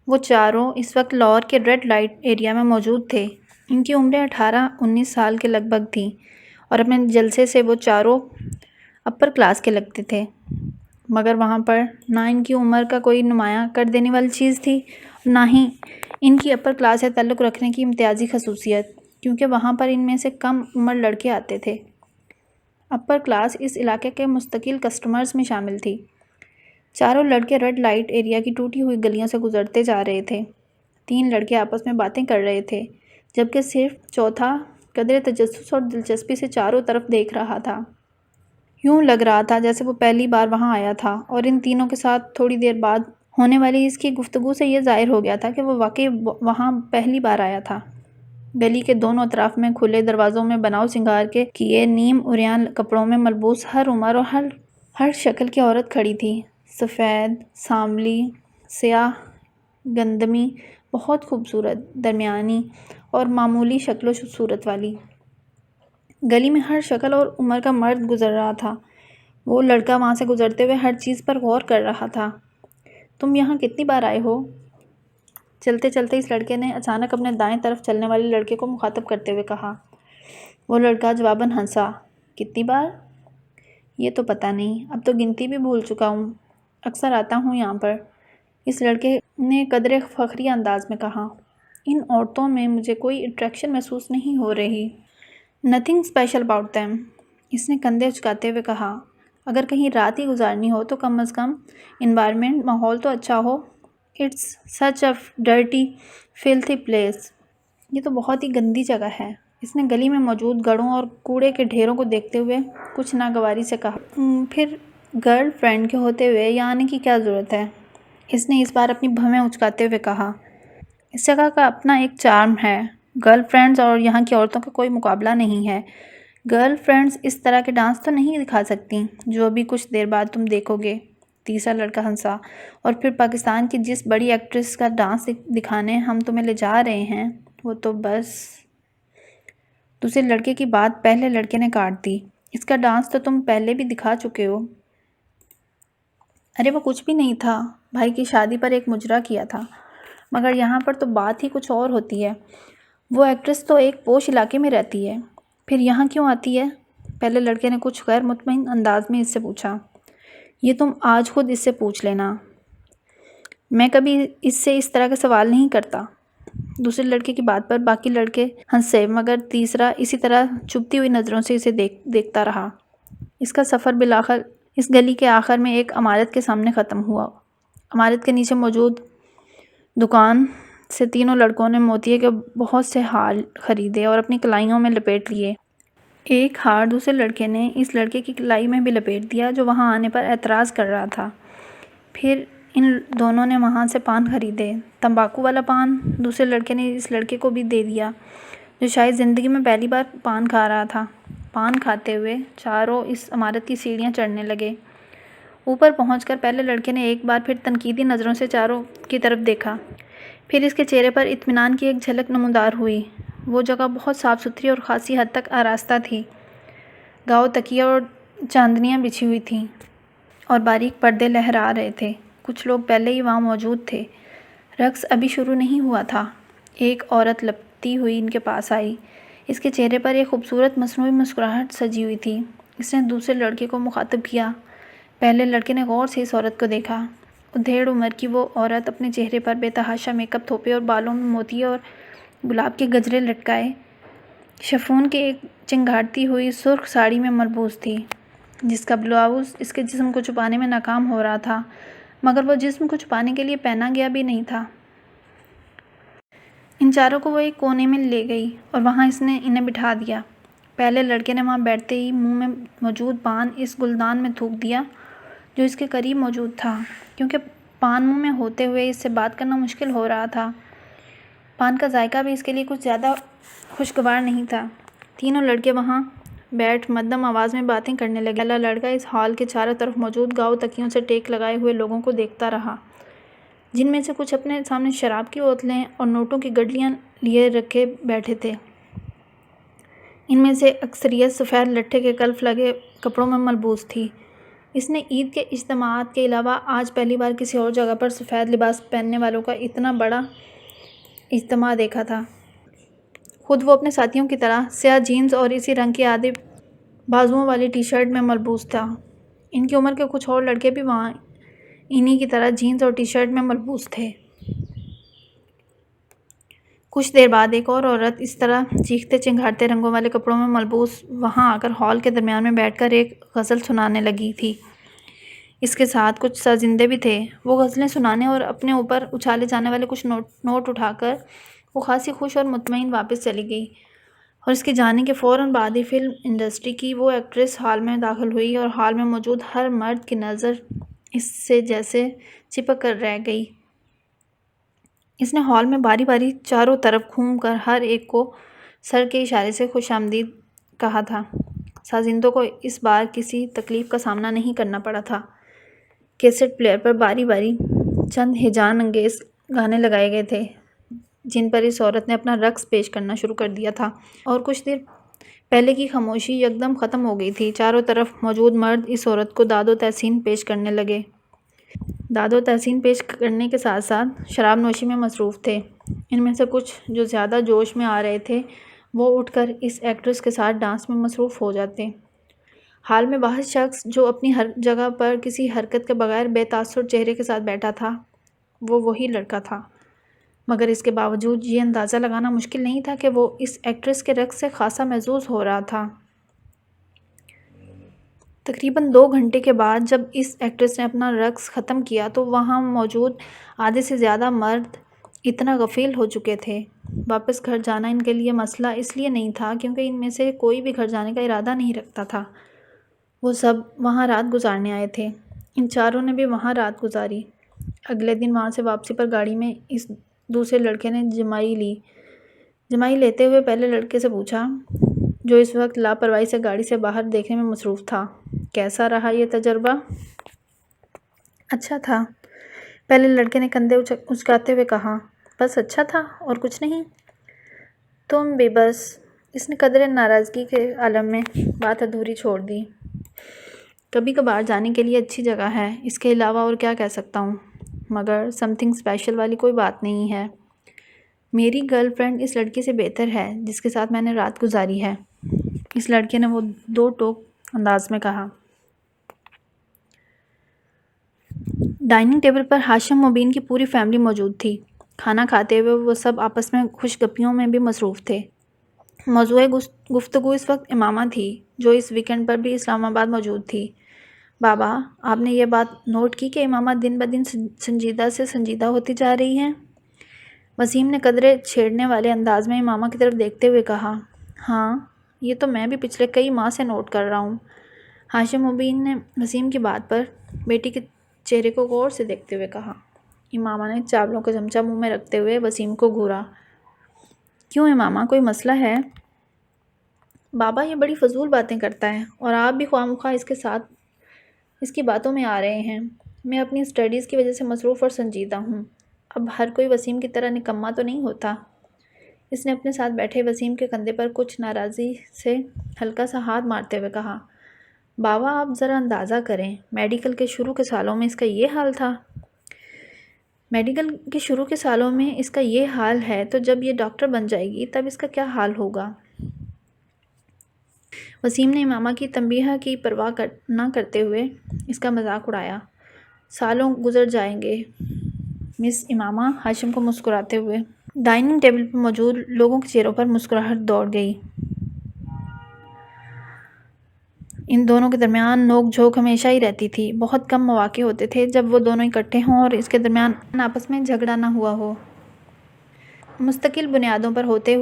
وہ چاروں اس وقت لاہور کے ریڈ لائٹ ایریا میں موجود تھے۔ ان کی عمریں 18-19 سال کے لگ بھگ تھیں اور اپنے جلسے سے وہ چاروں اپر کلاس کے لگتے تھے، مگر وہاں پر نہ ان کی عمر کا کوئی نمایاں کر دینے والی چیز تھی، نہ ہی ان کی اپر کلاس سے تعلق رکھنے کی امتیازی خصوصیت، کیونکہ وہاں پر ان میں سے کم عمر لڑکے آتے تھے۔ اپر کلاس اس علاقے کے مستقل کسٹمرز میں شامل تھی۔ چاروں لڑکے ریڈ لائٹ ایریا کی ٹوٹی ہوئی گلیوں سے گزرتے جا رہے تھے۔ 3 لڑکے آپس میں باتیں کر رہے تھے، جبکہ صرف چوتھا قدرے تجسس اور دلچسپی سے چاروں طرف دیکھ رہا تھا۔ یوں لگ رہا تھا جیسے وہ پہلی بار وہاں آیا تھا، اور ان تینوں کے ساتھ تھوڑی دیر بعد ہونے والی اس کی گفتگو سے یہ ظاہر ہو گیا تھا کہ وہ واقعی وہاں پہلی بار آیا تھا۔ گلی کے دونوں اطراف میں کھلے دروازوں میں بناؤ سنگار کے کیے نیم عریاں کپڑوں میں ملبوس ہر عمر اور ہر شکل کی عورت کھڑی تھی، سفید، سانولی، سیاہ گندمی، بہت خوبصورت، درمیانی اور معمولی شکل و صورت والی۔ گلی میں ہر شکل اور عمر کا مرد گزر رہا تھا۔ وہ لڑکا وہاں سے گزرتے ہوئے ہر چیز پر غور کر رہا تھا۔ تم یہاں کتنی بار آئے ہو؟ چلتے چلتے اس لڑکے نے اچانک اپنے دائیں طرف چلنے والے لڑکے کو مخاطب کرتے ہوئے کہا۔ وہ لڑکا جواباً ہنسا۔ کتنی بار؟ یہ تو پتہ نہیں، اب تو گنتی بھی بھول چکا ہوں، اکثر آتا ہوں یہاں پر، اس لڑکے نے قدرے فخریہ انداز میں کہا۔ ان عورتوں میں مجھے کوئی اٹریکشن محسوس نہیں ہو رہی۔ نتھنگ اسپیشل اباؤٹ دیم، اس نے کندھے اچکاتے ہوئے کہا۔ اگر کہیں رات ہی گزارنی ہو تو کم از کم انوائرمنٹ، ماحول تو اچھا ہو۔ It's such a dirty filthy place, یہ تو بہت ہی گندی جگہ ہے۔ اس نے گلی میں موجود گڑھوں اور کوڑے کے ڈھیروں کو دیکھتے ہوئے کچھ ناگواری سے کہا۔ پھر گرل فرینڈ کے ہوتے ہوئے یہاں آنے کی کیا ضرورت ہے؟ اس نے اس بار اپنی بھویں اچکاتے ہوئے کہا۔ اس جگہ کا اپنا ایک چارم ہے، گرل فرینڈز اور یہاں کی عورتوں کا کوئی مقابلہ نہیں ہے۔ گرل فرینڈز اس طرح کے ڈانس تو نہیں دکھا سکتی جو ابھی کچھ دیر بعد تم دیکھو گے۔ تیسرا لڑکا ہنسا۔ اور پھر پاکستان کی جس بڑی ایکٹریس کا ڈانس دکھانے ہم تمہیں لے جا رہے ہیں وہ تو بس… دوسرے لڑکے کی بات پہلے لڑکے نے کاٹ دی۔ اس کا ڈانس تو تم پہلے بھی دکھا چکے ہو۔ ارے وہ کچھ بھی نہیں تھا، بھائی کی شادی پر ایک مجرا کیا تھا، مگر یہاں پر تو بات ہی کچھ اور ہوتی ہے۔ وہ ایکٹریس تو ایک پوش علاقے میں رہتی ہے، پھر یہاں کیوں آتی ہے؟ پہلے لڑکے نے کچھ غیر مطمئن انداز میں اس سے پوچھا۔ یہ تم آج خود اس سے پوچھ لینا، میں کبھی اس سے اس طرح کے سوال نہیں کرتا۔ دوسرے لڑکے کی بات پر باقی لڑکے ہنسے، مگر تیسرا اسی طرح چبھتی ہوئی نظروں سے اسے دیکھتا رہا۔ اس کا سفر بالآخر اس گلی کے آخر میں ایک عمارت کے سامنے ختم ہوا۔ عمارت کے نیچے موجود دکان سے تینوں لڑکوں نے موتیے کے بہت سے ہار خریدے اور اپنی کلائیوں میں لپیٹ لیے۔ ایک ہار دوسرے لڑکے نے اس لڑکے کی کلائی میں بھی لپیٹ دیا جو وہاں آنے پر اعتراض کر رہا تھا۔ پھر ان دونوں نے وہاں سے پان خریدے، تمباکو والا پان دوسرے لڑکے نے اس لڑکے کو بھی دے دیا جو شاید زندگی میں پہلی بار پان کھا رہا تھا۔ پان کھاتے ہوئے چاروں اس عمارت کی سیڑھیاں چڑھنے لگے۔ اوپر پہنچ کر پہلے لڑکے نے ایک بار پھر تنقیدی نظروں سے چاروں کی طرف دیکھا، پھر اس کے چہرے پر اطمینان کی ایک جھلک نمودار ہوئی۔ وہ جگہ بہت صاف ستھری اور خاصی حد تک آراستہ تھی۔ گاؤ تکیے اور چادریاں بچھی ہوئی تھیں اور باریک پردے لہرا رہے تھے۔ کچھ لوگ پہلے ہی وہاں موجود تھے۔ رقص ابھی شروع نہیں ہوا تھا۔ ایک عورت لپٹتی ہوئی ان کے پاس آئی۔ اس کے چہرے پر ایک خوبصورت مصنوعی مسکراہٹ سجی ہوئی تھی۔ اس نے دوسرے لڑکے کو مخاطب کیا۔ پہلے لڑکے نے غور سے اس عورت کو دیکھا۔ ادھیڑ عمر کی وہ عورت اپنے چہرے پر بے تحاشا میک اپ تھوپے اور بالوں میں موتی اور گلاب کے گجرے لٹکائے شفون کے ایک چنگھاڑتی ہوئی سرخ ساڑی میں ملبوس تھی، جس کا بلاؤز اس کے جسم کو چھپانے میں ناکام ہو رہا تھا، مگر وہ جسم کو چھپانے کے لیے پہنا گیا بھی نہیں تھا۔ ان چاروں کو وہ ایک کونے میں لے گئی اور وہاں اس نے انہیں بٹھا دیا۔ پہلے لڑکے نے وہاں بیٹھتے ہی منہ میں موجود پان اس گلدان میں تھوک دیا جو اس کے قریب موجود تھا، کیونکہ پان منہ میں ہوتے ہوئے اس سے بات کرنا مشکل ہو رہا تھا۔ پان کا ذائقہ بھی اس کے لیے کچھ زیادہ خوشگوار نہیں تھا۔ تینوں لڑکے وہاں بیٹھ مدھم آواز میں باتیں کرنے لگے۔ پہلا لڑکا اس ہال کے چاروں طرف موجود گاؤ تکیوں سے ٹیک لگائے ہوئے لوگوں کو دیکھتا رہا، جن میں سے کچھ اپنے سامنے شراب کی بوتلیں اور نوٹوں کی گڈلیاں لیے رکھے بیٹھے تھے۔ ان میں سے اکثریت سفید لٹھے کے کلف لگے کپڑوں میں ملبوس تھی۔ اس نے عید کے اجتماعات کے علاوہ آج پہلی بار کسی اور جگہ پر سفید لباس پہننے والوں کا اتنا بڑا اجتماع دیکھا تھا۔ خود وہ اپنے ساتھیوں کی طرح سیاہ جینز اور اسی رنگ کی آدھی بازوؤں والی ٹی شرٹ میں ملبوس تھا۔ ان کی عمر کے کچھ اور لڑکے بھی وہاں انہی کی طرح جینز اور ٹی شرٹ میں ملبوس تھے۔ کچھ دیر بعد ایک اور عورت اس طرح چیختے چنگھاڑتے رنگوں والے کپڑوں میں ملبوس وہاں آ کر ہال کے درمیان میں بیٹھ کر ایک غزل سنانے لگی تھی۔ اس کے ساتھ کچھ سازندے بھی تھے۔ وہ غزلیں سنانے اور اپنے اوپر اچھالے جانے والے کچھ نوٹ اٹھا کر وہ خاصی خوش اور مطمئن واپس چلی گئی، اور اس کے جانے کے فوراً بعد ہی فلم انڈسٹری کی وہ ایکٹریس ہال میں داخل ہوئی اور ہال میں موجود ہر مرد کی نظر اس سے جیسے چپک کر رہ گئی۔ اس نے ہال میں باری باری چاروں طرف گھوم کر ہر ایک کو سر کے اشارے سے خوش آمدید کہا تھا۔ سازندوں کو اس بار کسی تکلیف کا سامنا نہیں کرنا پڑا تھا۔ کیسٹ پلیئر پر باری باری چند ہیجان انگیز گانے لگائے گئے تھے جن پر اس عورت نے اپنا رقص پیش کرنا شروع کر دیا تھا، اور کچھ دیر پہلے کی خاموشی یکدم ختم ہو گئی تھی۔ چاروں طرف موجود مرد اس عورت کو داد و تحسین پیش کرنے لگے۔ داد و تحسین پیش کرنے کے ساتھ ساتھ شراب نوشی میں مصروف تھے۔ ان میں سے کچھ جو زیادہ جوش میں آ رہے تھے وہ اٹھ کر اس ایکٹریس کے ساتھ ڈانس میں مصروف ہو جاتے۔ حال میں واحد شخص جو اپنی ہر جگہ پر کسی حرکت کے بغیر بے تاثر چہرے کے ساتھ بیٹھا تھا وہ وہی لڑکا تھا، مگر اس کے باوجود یہ اندازہ لگانا مشکل نہیں تھا کہ وہ اس ایکٹریس کے رقص سے خاصا محظوظ ہو رہا تھا۔ تقریباً 2 گھنٹے کے بعد جب اس ایکٹریس نے اپنا رقص ختم کیا تو وہاں موجود آدھے سے زیادہ مرد اتنا غفیل ہو چکے تھے۔ واپس گھر جانا ان کے لیے مسئلہ اس لیے نہیں تھا کیونکہ ان میں سے کوئی بھی گھر جانے کا ارادہ نہیں رکھتا تھا۔ وہ سب وہاں رات گزارنے آئے تھے۔ ان چاروں نے بھی وہاں رات گزاری۔ اگلے دن وہاں سے واپسی پر گاڑی میں اس دوسرے لڑکے نے جمائی لی۔ جمائی لیتے ہوئے پہلے لڑکے سے پوچھا، جو اس وقت لاپرواہی سے گاڑی سے باہر دیکھنے میں مصروف تھا، کیسا رہا یہ تجربہ؟ اچھا تھا، پہلے لڑکے نے کندھے اچکاتے ہوئے کہا۔ بس اچھا تھا اور کچھ نہیں؟ تم بھی بس۔ اس نے قدرے ناراضگی کے عالم میں بات ادھوری چھوڑ دی۔ کبھی کبھار جانے کے لیے اچھی جگہ ہے، اس کے علاوہ اور کیا کہہ سکتا ہوں، مگر سم تھنگ اسپیشل والی کوئی بات نہیں ہے۔ میری گرل فرینڈ اس لڑکی سے بہتر ہے جس کے ساتھ میں نے رات گزاری ہے، اس لڑکے نے وہ دو ٹوک انداز میں کہا۔ ڈائننگ ٹیبل پر ہاشم مبین کی پوری فیملی موجود تھی۔ کھانا کھاتے ہوئے وہ سب آپس میں خوش گپیوں میں بھی مصروف تھے۔ موضوع گفتگو اس وقت امامہ تھی جو اس ویکنڈ پر بھی اسلام آباد موجود تھی۔ بابا، آپ نے یہ بات نوٹ کی کہ امامہ دن بدن سنجیدہ سے سنجیدہ ہوتی جا رہی ہیں؟ وسیم نے قدرے چھیڑنے والے انداز میں امامہ کی طرف دیکھتے ہوئے کہا۔ ہاں، یہ تو میں بھی پچھلے کئی ماہ سے نوٹ کر رہا ہوں۔ ہاشم مبین نے وسیم کی بات پر بیٹی کے چہرے کو غور سے دیکھتے ہوئے کہا۔ امامہ نے چاولوں کا چمچہ منہ میں رکھتے ہوئے وسیم کو گھورا۔ کیوں امامہ، کوئی مسئلہ ہے؟ بابا یہ بڑی فضول باتیں کرتا ہے اور آپ بھی خواہ مخواہ اس کی باتوں میں آ رہے ہیں۔ میں اپنی اسٹڈیز کی وجہ سے مصروف اور سنجیدہ ہوں۔ اب ہر کوئی وسیم کی طرح نکما تو نہیں ہوتا۔ اس نے اپنے ساتھ بیٹھے وسیم کے کندھے پر کچھ ناراضی سے ہلکا سا ہاتھ مارتے ہوئے کہا۔ بابا آپ ذرا اندازہ کریں، میڈیکل کے شروع کے سالوں میں اس کا یہ حال تھا۔ میڈیکل کے شروع کے سالوں میں اس کا یہ حال ہے تو جب یہ ڈاکٹر بن جائے گی تب اس کا کیا حال ہوگا؟ وسیم نے امامہ کی تنبیہ کی پرواہ نہ کرتے ہوئے اس کا مذاق اڑایا۔ سالوں گزر جائیں گے مس امامہ، ہاشم کو مسکراتے ہوئے۔ ڈائننگ ٹیبل پر موجود لوگوں کے چہروں پر مسکراہٹ دوڑ گئی۔ ان دونوں کے درمیان نوک جھوک ہمیشہ ہی رہتی تھی۔ بہت کم مواقع ہوتے تھے جب وہ دونوں اکٹھے ہوں اور اس کے درمیان آپس میں جھگڑا نہ ہوا ہو۔ مستقل بنیادوں پر ہوتے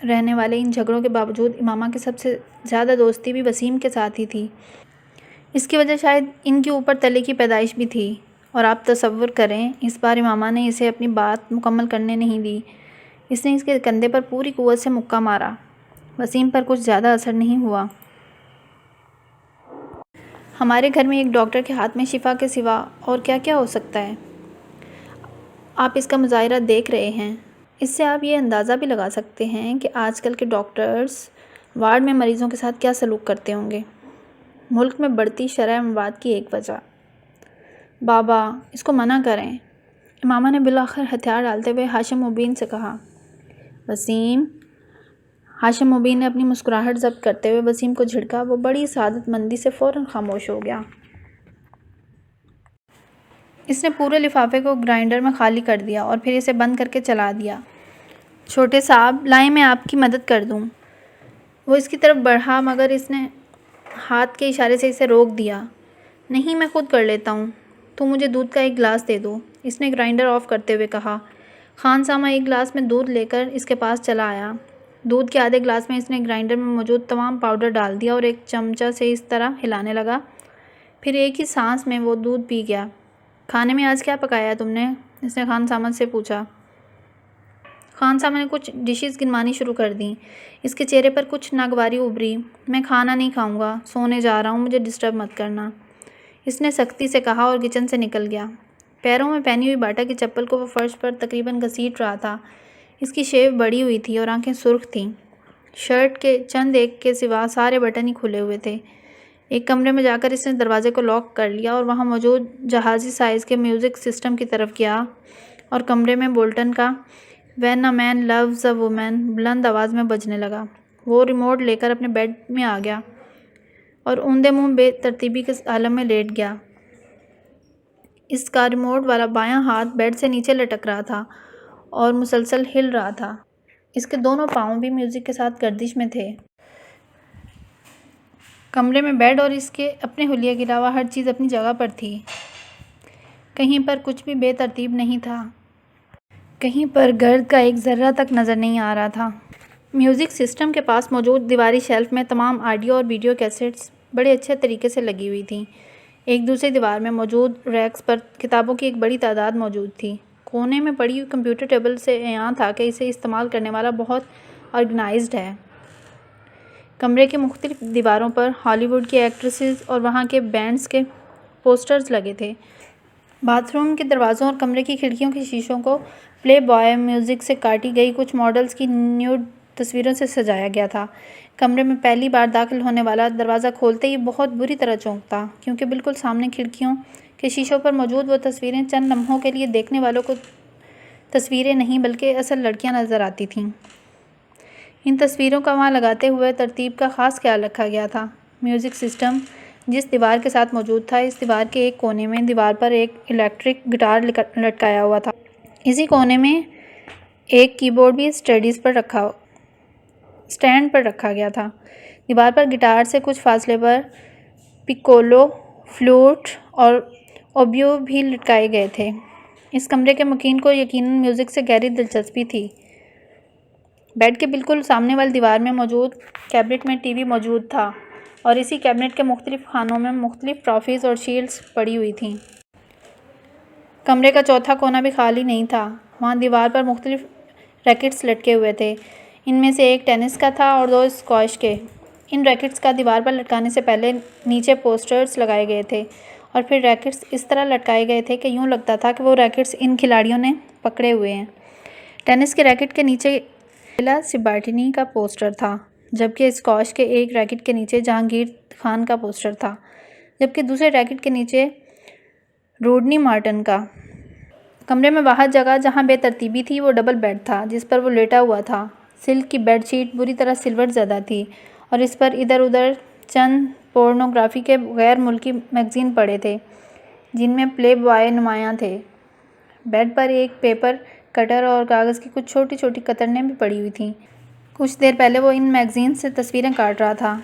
رہنے والے ان جھگڑوں کے باوجود امامہ کی سب سے زیادہ دوستی بھی وسیم کے ساتھ ہی تھی۔ اس کی وجہ شاید ان کے اوپر تلے کی پیدائش بھی تھی، اور آپ تصور کریں اس بار امامہ نے اسے اپنی بات مکمل کرنے نہیں دی۔ اس نے اس کے کندھے پر پوری قوت سے مکہ مارا۔ وسیم پر کچھ زیادہ اثر نہیں ہوا۔ ہمارے گھر میں ایک ڈاکٹر کے ہاتھ میں شفا کے سوا اور کیا کیا ہو سکتا ہے؟ آپ اس کا مظاہرہ دیکھ رہے ہیں۔ اس سے آپ یہ اندازہ بھی لگا سکتے ہیں کہ آج کل کے ڈاکٹرز وارڈ میں مریضوں کے ساتھ کیا سلوک کرتے ہوں گے۔ ملک میں بڑھتی شرح مواد کی ایک وجہ۔ بابا اس کو منع کریں، امامہ نے بالآخر ہتھیار ڈالتے ہوئے ہاشم مبین سے کہا۔ وسیم، ہاشم مبین نے اپنی مسکراہٹ ضبط کرتے ہوئے وسیم کو جھڑکا۔ وہ بڑی سعادت مندی سے فوراً خاموش ہو گیا۔ اس نے پورے لفافے کو گرائنڈر میں خالی کر دیا اور پھر اسے بند کر کے چلا دیا۔ چھوٹے صاحب لائیں میں آپ کی مدد کر دوں۔ وہ اس کی طرف بڑھا مگر اس نے ہاتھ کے اشارے سے اسے روک دیا۔ نہیں، میں خود کر لیتا ہوں، تو مجھے دودھ کا ایک گلاس دے دو، اس نے گرائنڈر آف کرتے ہوئے کہا۔ خان سامہ ایک گلاس میں دودھ لے کر اس کے پاس چلا آیا۔ دودھ کے آدھے گلاس میں اس نے گرائنڈر میں موجود تمام پاؤڈر ڈال دیا اور ایک چمچہ سے اس طرح ہلانے لگا، پھر ایک ہی سانس میں وہ دودھ پی گیا۔ کھانے میں آج کیا پکایا ہے تم نے؟ اس نے خان سامہ سے پوچھا۔ خان سامہ نے کچھ ڈشز گنوانی شروع کر دیں۔ اس کے چہرے پر کچھ ناگواری ابھری۔ میں کھانا نہیں کھاؤں گا، سونے جا رہا ہوں، مجھے ڈسٹرب مت کرنا، اس نے سختی سے کہا اور کچن سے نکل گیا۔ پیروں میں پہنی ہوئی باٹا کی چپل کو وہ فرش پر تقریباً گھسیٹ رہا تھا۔ اس کی شیو بڑی ہوئی تھی اور آنکھیں سرخ تھیں۔ شرٹ کے چند ایک کے سوا سارے بٹن ہی کھلے ہوئے تھے۔ ایک کمرے میں جا کر اس نے دروازے کو لاک کر لیا اور وہاں موجود جہازی سائز کے میوزک سسٹم کی طرف گیا اور کمرے میں بولٹن کا "when a man loves a woman" بلند آواز میں بجنے لگا۔ وہ ریموٹ لے کر اپنے بیڈ میں آ گیا اور اوندے منہ بے ترتیبی کے عالم میں لیٹ گیا۔ اس کا ریموٹ والا بایاں ہاتھ بیڈ سے نیچے لٹک رہا تھا اور مسلسل ہل رہا تھا۔ اس کے دونوں پاؤں بھی میوزک کے ساتھ گردش میں تھے۔ کمرے میں بیڈ اور اس کے اپنے حلیے کے علاوہ ہر چیز اپنی جگہ پر تھی۔ کہیں پر کچھ بھی بے ترتیب نہیں تھا، کہیں پر گرد کا ایک ذرہ تک نظر نہیں آ رہا تھا۔ میوزک سسٹم کے پاس موجود دیواری شیلف میں تمام آڈیو اور ویڈیو کیسٹس بڑے اچھے طریقے سے لگی ہوئی تھیں۔ ایک دوسری دیوار میں موجود ریکس پر کتابوں کی ایک بڑی تعداد موجود تھی۔ کونے میں پڑی ہوئی کمپیوٹر ٹیبل سے عیاں تھا کہ اسے استعمال کرنے والا بہت آرگنائزڈ ہے۔ کمرے کی مختلف دیواروں پر ہالی ووڈ کی ایکٹریسز اور وہاں کے بینڈز کے پوسٹرز لگے تھے۔ باتھ روم کے دروازوں اور کمرے کی کھڑکیوں کے شیشوں کو پلے بوائے میوزک سے کاٹی گئی کچھ ماڈلز کی نیوڈ تصویروں سے سجایا گیا تھا۔ کمرے میں پہلی بار داخل ہونے والا دروازہ کھولتے ہی بہت بری طرح چونکتا، کیونکہ بالکل سامنے کھڑکیوں کے شیشوں پر موجود وہ تصویریں چند لمحوں کے لیے دیکھنے والوں کو تصویریں نہیں بلکہ اصل لڑکیاں نظر آتی تھیں۔ ان تصویروں کا وہاں لگاتے ہوئے ترتیب کا خاص خیال رکھا گیا تھا۔ میوزک سسٹم جس دیوار کے ساتھ موجود تھا، اس دیوار کے ایک کونے میں دیوار پر ایک الیکٹرک گٹار لٹکایا ہوا تھا۔ اسی کونے میں ایک کی بورڈ بھی اسٹینڈ پر رکھا گیا تھا۔ دیوار پر گٹار سے کچھ فاصلے پر پکولو، فلوٹ اور اوبوے بھی لٹکائے گئے تھے۔ اس کمرے کے مکین کو یقیناً میوزک سے گہری دلچسپی تھی۔ بیڈ کے بالکل سامنے والی دیوار میں موجود کیبنٹ میں ٹی وی موجود تھا اور اسی کیبنٹ کے مختلف خانوں میں مختلف ٹرافیز اور شیلڈز پڑی ہوئی تھیں۔ کمرے کا چوتھا کونا بھی خالی نہیں تھا۔ وہاں دیوار پر مختلف ریکٹس لٹکے ہوئے تھے۔ ان میں سے ایک ٹینس کا تھا اور دو اسکواش کے۔ ان ریکٹس کا دیوار پر لٹکانے سے پہلے نیچے پوسٹرز لگائے گئے تھے اور پھر ریکٹس اس طرح لٹکائے گئے تھے کہ یوں لگتا تھا کہ وہ ریکٹس ان کھلاڑیوں نے پکڑے ہوئے ہیں۔ ٹینس کے ریکٹ کے نیچے لیلا سبارٹینی کا پوسٹر تھا، جبکہ اسکواش کے ایک ریکٹ کے نیچے جہانگیر خان کا پوسٹر تھا، جبکہ دوسرے ریکٹ کے نیچے روڈنی مارٹن کا۔ کمرے میں واحد جگہ جہاں بے ترتیبی تھی وہ ڈبل بیڈ تھا جس پر وہ لیٹا ہوا تھا۔ سلک کی بیڈ شیٹ بری طرح سلور زدہ تھی اور اس پر ادھر ادھر چند پورنوگرافی کے غیر ملکی میگزین پڑے تھے جن میں پلے بوائے نمایاں تھے۔ بیڈ پر ایک پیپر کٹر اور کاغذ کی کچھ چھوٹی چھوٹی کترنیں بھی پڑی ہوئی تھیں۔ کچھ دیر پہلے وہ ان میگزین سے تصویریں کاٹ رہا تھا۔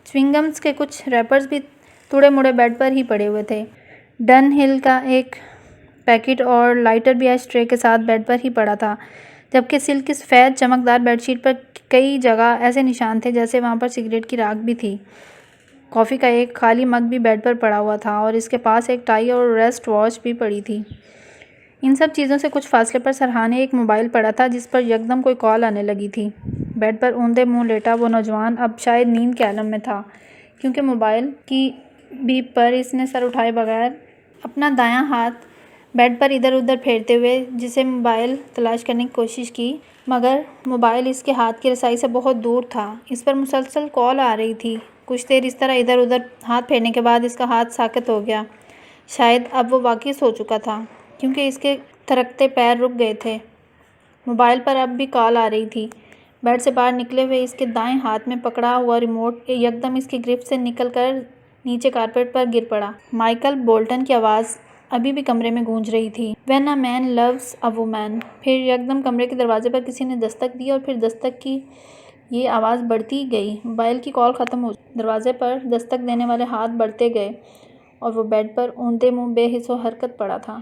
چوئنگمز کے کچھ ریپرز بھی توڑے مڑے بیڈ پر ہی پڑے ہوئے تھے۔ ڈن ہل کا ایک پیکٹ اور لائٹر بھی ایش ٹرے کے ساتھ بیڈ پر ہی پڑا تھا، جبکہ سلک کی سفید چمکدار بیڈ شیٹ پر کئی جگہ ایسے نشان تھے جیسے وہاں پر سگریٹ کی راکھ بھی تھی۔ کافی کا ایک خالی مگ بھی بیڈ پر پڑا ہوا تھا اور اس کے پاس ایک ٹائی اور ریسٹ واچ بھی پڑی تھی۔ ان سب چیزوں سے کچھ فاصلے پر سرہانے ایک موبائل پڑا تھا جس پر یکدم کوئی کال آنے لگی تھی۔ بیڈ پر اوندے منہ لیٹا وہ نوجوان اب شاید نیند کے عالم میں تھا، کیونکہ موبائل کی بیپ پر اس نے سر اٹھائے بغیر اپنا دایاں ہاتھ بیڈ پر ادھر ادھر پھیرتے ہوئے جسے موبائل تلاش کرنے کی کوشش کی، مگر موبائل اس کے ہاتھ کی رسائی سے بہت دور تھا۔ اس پر مسلسل کال آ رہی تھی کچھ دیر اس طرح ادھر ادھر ہاتھ پھیرنے کے بعد اس کا ہاتھ ساکت ہو گیا۔ شاید اب وہ واقعی سو چکا تھا، کیونکہ اس کے تھرکتے پیر رک گئے تھے۔ موبائل پر اب بھی کال آ رہی تھی۔ بیڈ سے باہر نکلے ہوئے اس کے دائیں ہاتھ میں پکڑا ہوا ریموٹ یکدم اس کی گرفت سے نکل کر نیچے کارپیٹ پر گر پڑا۔ مائیکل بولٹن کی آواز ابھی بھی کمرے میں گونج رہی تھی۔ "When a man loves a woman." پھر یکدم کمرے کے دروازے پر کسی نے دستک دی اور پھر دستک کی یہ آواز بڑھتی گئی۔ موبائل کی کال ختم ہو چکی۔ دروازے پر دستک دینے والے ہاتھ بڑھتے گئے اور وہ بیڈ پر اونتے منہ بے حس و حرکت پڑا تھا۔